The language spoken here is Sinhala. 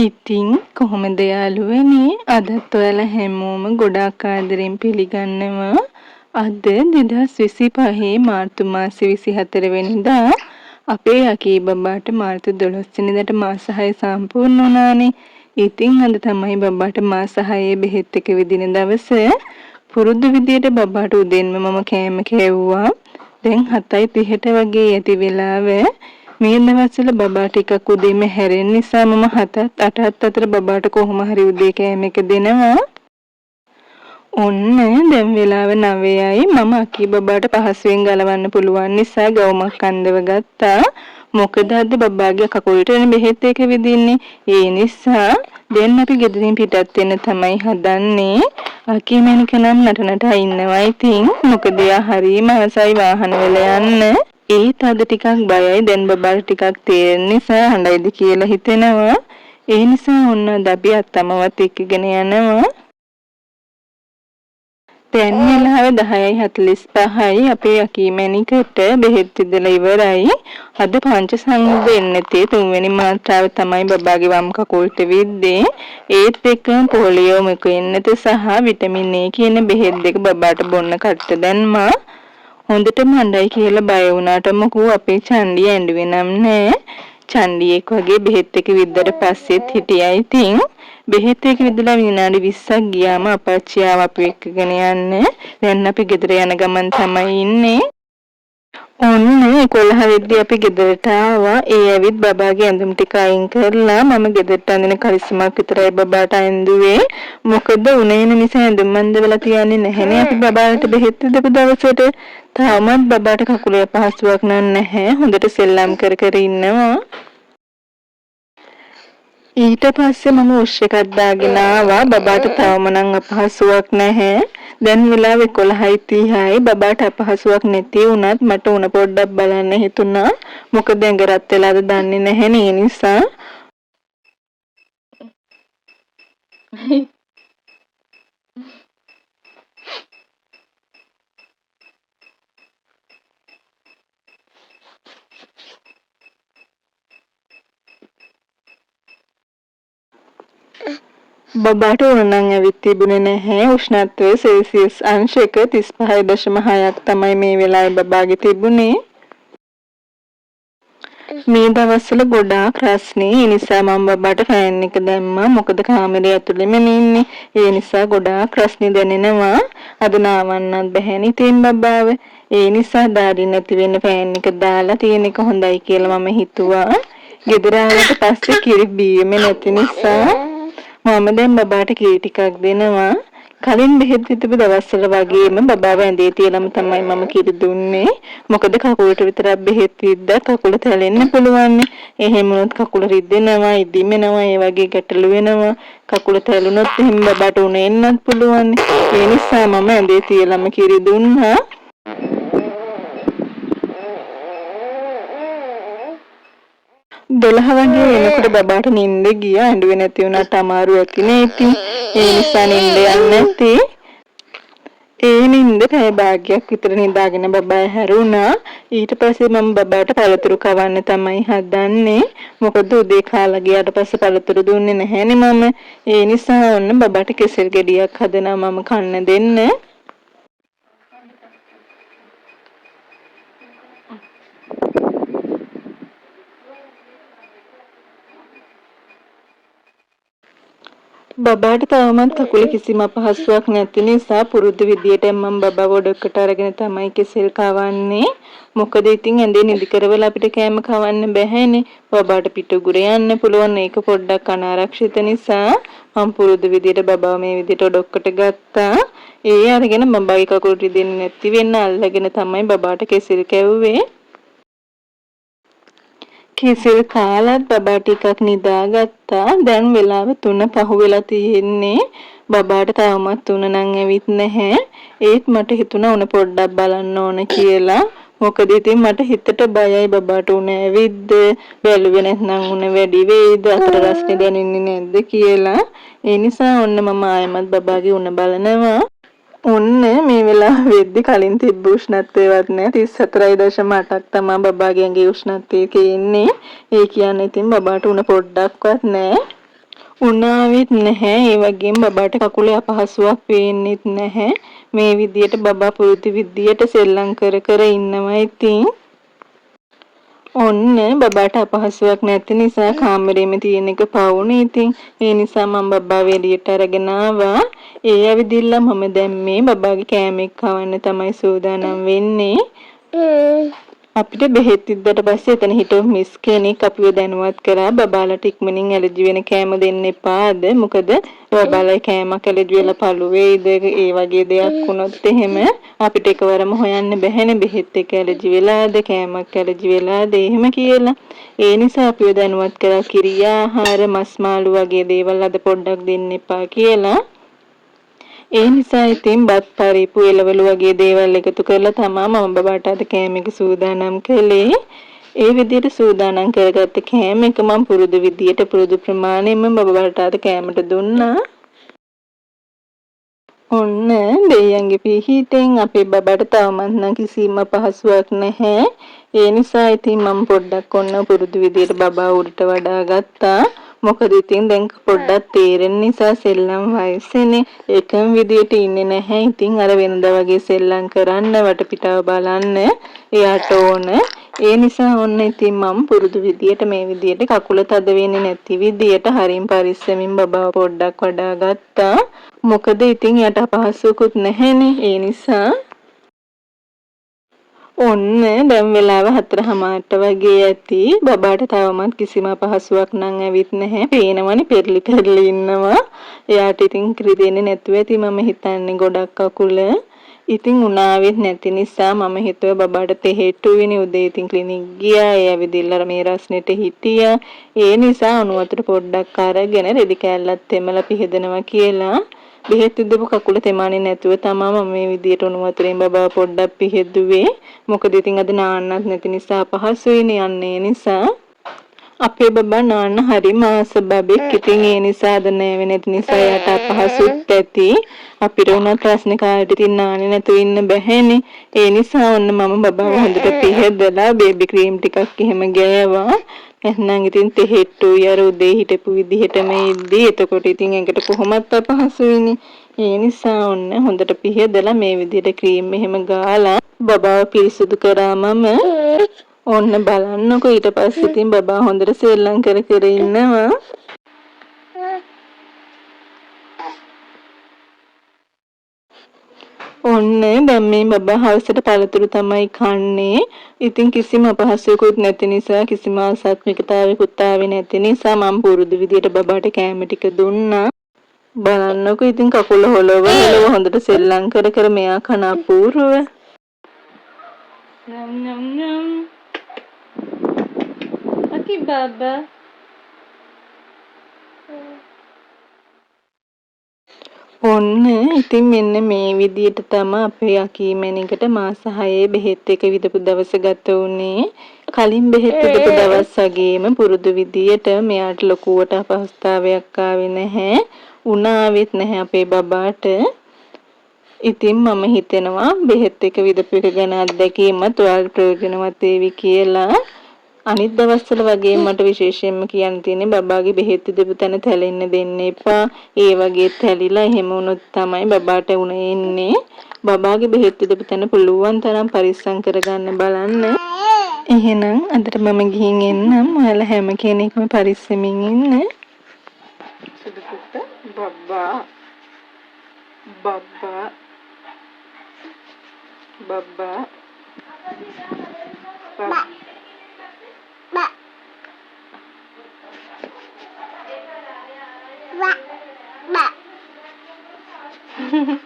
ඉතින් කොහොමද යාළුවනේ අදත් ඔයාලා හැමෝම ගොඩාක් ආදරෙන් පිළිගන්නවා. අද 2025 මාර්තු මාසේ 24 වෙනිදා අපේ අකී බබාට මාර්තු 12 වෙනිදාට මාස 6 සම්පූර්ණ වුණානේ. ඉතින් අද තමයි බබාට මාස 6 බෙහෙත් එක විදින දවස. පුරුදු විදියට බබාට උදෙන්ම මම කෑම කෑවුවා. දැන් 7:30ට වගේ ඇති වෙලාව. මේ දවස්වල බබා ටිකක් උදේම හැරෙන නිසා මම 7-8 අතර බබාට කොහොම හරි උදේ කෑම එක දෙනවා. ඔන්න දැන් වෙලාව 9යි. මම අකී බබාට පහසුවෙන් ගලවන්න පුළුවන් නිසා ගවුමක් අන්දව ගත්තා. මොකද අද බබාගේ කකුලට එන බෙහෙත් එක විදින්නේ. ඒ නිසා දැන් අපි ගෙදරින් පිටත් වෙන්න තමයි හදන්නේ. අකී මැනික නම් නටනට ඉන්නවා ඉතින්. මොකද එයා හරිම ආසයි වාහන වල යන්න. ඒත් අද ටිකක් බයයි. දැන් බබාට ටිකක් තේරෙන නිසා හඬයිද කියලා හිතෙනවා. ඒ නිසා ඔන්න අද අපි අත්තමවත් එක්කගෙන යනවා. දැන් වෙලාව 10:45යි. අපේ අකී මැනිකට බෙහෙත් ඉදලා ඉවරයි. අද පංචසංයුග එන්නතේ 3 වෙනි මාත්‍රාව තමයි බබාගේ වම් කකුලට විද්දේ. ඒත් එක්කම පොලියෝ මුක එන්නත සහ විටමින් A කියන බෙහෙත් දෙක බබාට බොන්න කට දැම්මා. හොඳටම හඬයි කියලා බය වුණාට මොකෝ අපේ චන්ඩිය ඇඬුවේ නම් නෑ. චන්ඩියෙක් වගේ බෙහෙත් එක විද්දට පස්සෙත් හිටියා. ඉතින් බෙහෙත් එක විදලා විනාඩි 20ක් ගියාම අපච්චියාව අපි එක්කගෙන යන්න. දැන් අපි ගෙදර යන ගමන් තමයි ඉන්නේ. ඔන්න 11 වෙද්දී අපි ගෙදරට ආවා. ඒ ඇවිත් බබාගේ ඇඳුම් ටික අයින් කරලා මම ගෙදරට අඳින කරිස්මාක් විතරයි බබාට ඇඳුවේ. මොකද උණේන නිසා ඇඳුම් අඳවලා තියන්නේ නැහැනේ අපි බබාට බෙහෙත් දීපු දවසට. තාමත් බබාට කකුලේ පහසුවක් නැහැ. හොඳට සෙල්ලම් කර කර ඉන්නවා. ඊට පස්සේ මම උෂ් එකක් දාගෙන ආවා. බබාට තාම නම් අපහසුයක් නැහැ. දැන් වෙලාව 11:30යි. බබාට අපහසුයක් නැති වුණත් මට උණ පොඩ්ඩක් බලන්න හිතුණා. මොකද ඇඟ රත් වෙලාද දන්නේ නැහැ නේ නිසා. බබාට උණ නම් ඇවිත් තිබුණේ නැහැ. උෂ්ණත්වය සෙල්සියස් අංශ 35.6ක් තමයි මේ වෙලාවේ බබාගේ තිබුණේ. මේ දවස්වල ගොඩාක් රස්නේ. ඒ නිසා මම බබාට ෆෑන් එක දැම්මා. මොකද කාමරේ ඇතුළෙම ඉන්නේ. ඒ නිසා ගොඩාක් රස්නේ දැනෙනවා. අද නාවන්නත් බැහැනේ තින් බබාව. ඒ නිසා දාඩි නැති වෙන්න ෆෑන් එක දාලා තියෙන එක හොඳයි කියලා මම හිතුවා. ගෙදර ආවට පස්සේ කිරි බීමේ නැති නිසා මම දැන් බබාට කිරි ටිකක් දෙනවා. කලින් බෙහෙත් දීපු දවස්වල වගේම බබාව ඇඳේ තියලම තමයි මම කිරි දුන්නේ. මොකද කකුලට විතරක් බෙහෙත් දීද්දා කකුල තැලෙන්න පුළුවන්. එහෙම වුණොත් කකුල රිදෙනවා, ඉදිමෙනවා, ඒ වගේ ගැටලු වෙනවා. කකුල තැලුනොත් එහෙම බබාට උණ එන්නත් පුළුවන්. ඒ නිසා මම ඇඳේ තියලම කිරි දුන්නා. දොළහ වගේ එනකොට බබාට නිින්ද ගියා. ඇඬුවේ නැති වුණාට අමාරු ඇතිනේ ඉතින්. ඒ නිසා නිින්ද යන්නේ නැති. ඒ නිින්ද පැය භාගයක් විතර නිදාගෙන බබා හැරුණා. ඊට පස්සේ මම බබාට පළතුරු කවන්න තමයි හදන්නේ. මොකද උදේ කාලා ගියාට පස්සේ පළතුරු දුන්නේ නැහැනේ මම. ඒ නිසා ඔන්න බබාට කෙසෙල් ගෙඩියක් හදනවා මම කන්න දෙන්න. බබාට තවමත් කකුලේ කිසිම අපහසුයක් නැති නිසා පුරුදු විදියට මම බබාව ඔඩොක්කට අරගෙන තමයි කෙසෙල් කවන්නේ. මොකද ඉතින් ඇඳේ නිදි කරවලා අපිට කෑම කවන්න බැහැනේ. බබාට පිටුගුර යන්න පුළුවන්. ඒක පොඩ්ඩක් අනාරක්ෂිත නිසා මම පුරුදු විදියට බබාව මේ විදියට ඔඩොක්කට ගත්තා. ඒ අරගෙන බබාගේ කකුල රිදෙන්නේ නැති වෙන්න අල්ලගෙන තමයි බබාට කෙසෙල් කැවුවේ. කෙසෙල් කාලත් බබා ටිකක් නිදාගත්තා. දැන් වෙලාව 3 පහු වෙලා තියෙන්නේ. බබාට තවමත් උණ නම් ඇවිත් නැහැ. ඒත් මට හිතුණා උණ පොඩ්ඩක් බලන්න ඕන කියලා. මොකද ඉතින් මට හිතට බයයි බබාට උණ ඇවිද්ද, බැලුවේ නැත්නම් උණ වැඩි වෙයිද, අතර රස්නේ දැනෙන්නේ නැද්ද කියලා. ඒ නිසා ඔන්න මම ආයෙමත් බබාගේ උණ බලනවා. ඔන්න මේ වෙලාව වෙද්දි කලින් තිබ්බ උෂ්ණත්වයවත් නැහැ. 34.8ක් තමයි බබාගේ ඇඟේ උෂ්ණත්වය තියෙන්නේ. ඒ කියන්නේ ඉතින් බබාට උණ පොඩ්ඩක්වත් නැහැ. උනාවෙත් නැහැ. ඒ වගේම බබාට කකුලේ අපහසුාවක් පේන්නෙත් නැහැ. මේ විදියට බබා පුරුදු විදියට සෙල්ලම් කර කර ඉන්නවා. ඉතින් ඔන්න බබාට අපහසුාවක් නැති නිසා කාමරේම තියෙන එක පවුනේ. ඉතින් ඒ නිසා මම බබාව එළියට අරගෙන ආවා. ඒ ඇවිදින්න මම දැන් මේ බබාගේ කෑමක් කවන්න තමයි සූදානම් වෙන්නේ. අපිට බෙහෙත් ඉද්දට පස්සේ එතන හිටපු මිස් කෙනෙක් අපිව දැනුවත් කරා බබාලට ඉක්මනින් ඇලර්ජි වෙන කෑම දෙන්න එපාද. මොකද බබාලා කෑමක් ඇලර්ජි වෙලා පළු වේද ඒ වගේ දෙයක් වුණොත් එහෙම අපිට එකවරම හොයන්න බැහැනේ බෙහෙත් එක ඇලර්ජි වෙලාද කෑමක් ඇලර්ජි වෙලාද එහෙම කියලා. ඒ නිසා අපිව දැනුවත් කරා කිරි ආහාර මස් මාළු වගේ දේවල් අද පොඩ්ඩක් දෙන්න එපා කියලා. ඒ නිසා ඉතින් බත් පරිප්පු එළවලු වගේ දේවල් එකතු කරලා තමයි මම බබාට අද කෑම එක සූදානම් කළේ. ඒ විදිහට සූදානම් කරගත්ත කෑම එක මම පුරුදු විදියට පුරුදු ප්‍රමාණයෙන්ම බබාට අද කෑමට දුන්නා. ඔන්න දෙයියන්ගේ පිහිටෙන් අපේ බබාට තවමත් නම් කිසිම පහසුවක් නැහැ. ඒ නිසා ඉතින් මම පොඩ්ඩක් ඔන්න පුරුදු විදියට බබා උඩට වඩා ගත්තා. මොකද ඉතින් දැන් පොඩ්ඩක් තේරෙන නිසා සෙල්ලම් වයසේනේ එකම විදියට ඉන්නේ නැහැ. ඉතින් අර වෙනදා වගේ සෙල්ලම් කරන්න වටපිටාව බලන්න එයාට ඕන. ඒ නිසා ඔන්න ඉතින් මම පුරුදු විදියට මේ විදියට කකුල තද වෙන්නේ නැති විදියට හරින් පරිස්සමින් බබාව පොඩ්ඩක් වඩා ගත්තා. මොකද ඉතින් යට අපහසුකුත් නැහැනේ. ඒ නිසා ඔන්න දැන් වෙලාව 4:00ට වගේ ඇති. බබාට තවමත් කිසිම අපහසුාවක් නම් ඇවිත් නැහැ. පේනවනේ පෙරලි පෙරලි ඉන්නවා. එයාට ඉතින් කිරි දෙන්නේ නැතුව ඇති මම හිතන්නේ ගොඩක් කකුල. ඉතින් උනාවෙත් නැති නිසා මම හිතුවා බබාට තෙහෙට්ටුවිනේ උදේ ඉතින් ක්ලිනික් ගියා. ඒ ඇවිදilla මේ රස්නෙට හිටියා. ඒ නිසා උණු වතුර පොඩ්ඩක් අරගෙන රෙදි කෑල්ලක් තෙමලා පිහදනවා කියලා. බෙහෙත් ඉදපු කකුල තෙමන්නේ නැතුව තමයි මම මේ විදියට උණු වතුරෙන් බබාව පොඩ්ඩක් පිහෙදුවේ. මොකද ඉතින් අද නාන්නත් නැති නිසා අපහසුයිනේ යන්නේ නිසා. අපේ බබා නාන්න හරි මාස බබෙක්. ඉතින් ඒ නිසා අද නෑවේ නැති නිසා යට අපහසුත් ඇති. අපිට උනත් රස්නේ කාලෙට ඉතින් නාන්නේ නැතුව ඉන්න බැහැනේ. ඒ නිසා ඔන්න මම බබාව හොඳට පිහදලා බේබි ක්‍රීම් ටිකක් එහෙම ගෑවා. එහෙනම් ඉතින් තෙහෙට්ටුයි අර උදේ හිටපු විදිහටම ඉද්දි. එතකොට ඉතින් ඇඟට කොහොමත් අපහසුයිනේ. ඒ නිසා ඔන්න හොඳට පිහදලා මේ විදිහට ක්‍රීම් එහෙම ගාලා බබාව පිරිසිදු කරා මම. ඔන්න බලන්නකො ඊට පස්සේ ඉතින් බබා හොඳට සෙල්ලම් කර කර ඉන්නවා. ඔන්න දැන් මේ බබා හවසට පළතුරු තමයි කන්නේ. ඉතින් කිසිම අපහසුයකුත් නැති නිසා කිසිම අසත්මිකතාවයකුත් ආවේ නැති නිසා මම පුරුදු විදියට බබාට කෑම ටික දුන්නා. බලන්නකො ඉතින් කකුල හොලව හොඳට සෙල්ලම් කර කර මෙයා කන අපූර්ව. නම් නම් නම්. අකි බබා. ඔන්න ඉතින් මෙන්න මේ විදියට තමයි අපේ අකීමැණිකට මාස 6 බෙහෙත් එක විදපු දවස ගත වුණේ. කලින් බෙහෙත් විදපු දවස් වගේම පුරුදු විදියට මෙයාට ලොකුවට අපහසුතාවයක් ආවේ නැහැ. උනාවෙත් නැහැ අපේ බබාට. ඉතින් මම හිතනවා බෙහෙත් එක විදපු එක ගැන අත්දැකීමත් ඔයාලට ප්‍රයෝජනවත් වේවි කියලා. අනිත් දවස්වල වගේ මට විශේෂයෙන්ම කියන්න තියෙන්නේ බබාගේ බෙහෙත් දෙපු තැන තැලෙන්න දෙන්න එපා. ඒ වගේ තැලිලා එහෙම වුණොත් තමයි බබාට උණ එන්නේ. බබාගේ බෙහෙත් දෙපු තැන පුළුවන් තරම් පරිස්සම් කරගන්න බලන්න. එහෙනම් අදට මම ගිහින් එන්නම්. ඔයාලා හැම කෙනෙක්ම පරිස්සමින් ඉන්න. සුදු පුත්ත බබා බබා බබා බබා Ba.